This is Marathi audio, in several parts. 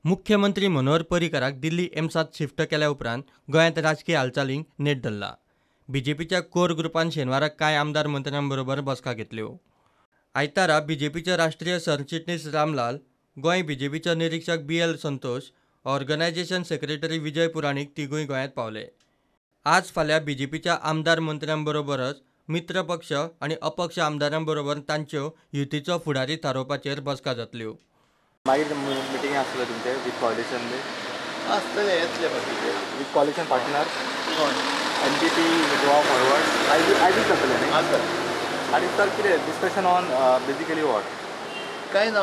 मुख्यमंत्री मनोहर पर्रीकाराक दिल्ली एम्सात शिफ्ट केल्या उपरांत गोंयांत राजकीय हालचालींक नेट धरला। बीजेपीच्या कोर ग्रुपान शेनवाराक कांय आमदार मंत्र्यांबरोबर बसका घेतल्यो। आयतारा बीजेपीचे राष्ट्रीय सरचिटणीस रामलाल, गोंय बीजेपीचे निरीक्षक BL संतोष, ऑर्गनायझेशन सेक्रेटरी विजय पुराणीक तिगूय गोंयांत पावले। आज फाल्यां बीजेपीच्या आमदार मंत्र्यांबरोबरच मित्र पक्ष आनी अपक्ष आमदारांबरोबर तांच्यो युतीचो फुडारी थारोवपाचेर बसका जातल्यो। मागीर मिटींग आसतले तुमचे विथ कॉलिशन बी आसतले येतले बाकीचे विथ कॉलिशन पार्टनर कोण NPP गोवा फॉरवर्ड आयबी जातले न्ही आसत आनी सर कितें डिस्कशन ऑन बेजिकली वॉट कांय ना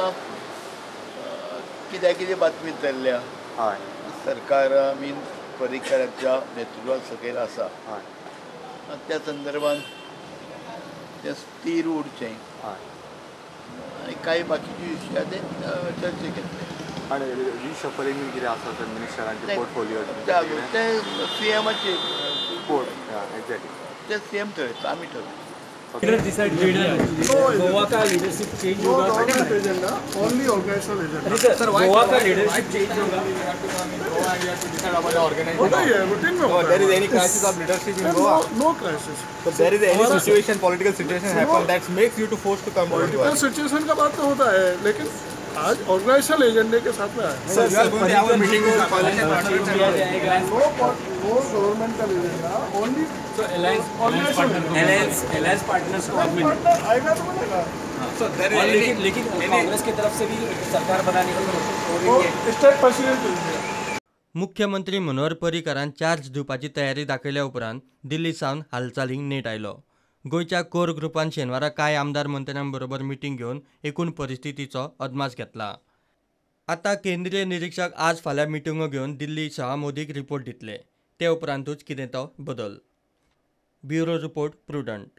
कितें बातमी चल्ल्या हय सरकार मीन पर्रीकाराच्या नेतृत्वा सकयल आसा हय त्या संदर्भात तें स्थिर उरचें हय आनी कांय बाकीचे विशया ते चर्चे घेतले आनी रिशफलिंग बी कितें आसा सर मिनिस्टरांचे पोर्टफोलियो ते CMचे पोर्ट एक्झॅक्टली ते CM ठरयता आमी ठरयता गोवा का लीडरशिप चेंज होगा only organisational agenda sir Goa का लीडरशिप चेंज होगा होता ही है रूटीन में होता there is है any crisis of leadership in Goa no crisis so there is any situation political situation happen that makes you to forced to come to political Goa situation का बात तो होता है लेकिन आज ऑर्गेनाइजेशनल एजेंडे के साथ में आया sir we are going to have a meeting with the coalition वो governmental agenda only alliance partners को पार्टनर आएगा तो बनेगा so there is लेकिन कांग्रेस की तरफ से भी सरकार बनाने की कोशिश हो रही है स्टेट प्रेसिडेंट मुख्यमंत्री मनोहर पर्रीकारान चार्ज दिवपाची तयारी दाखयल्या उपरांत दिल्ली सावन हालचालींक नेट आयलो। गोंयच्या कोर ग्रुपान शेनवारा कांय आमदार मंत्र्यांबरोबर मिटींग घेवन एकूण परिस्थितीचो अदमास घेतला। आतां केंद्रीय निरीक्षक आज फाल्यां मिटिंगो घेवन दिल्ली शाह मोदीक रिपोर्ट दितले। ते उपरांतूच कितें तो बदल। Bureau report prudent.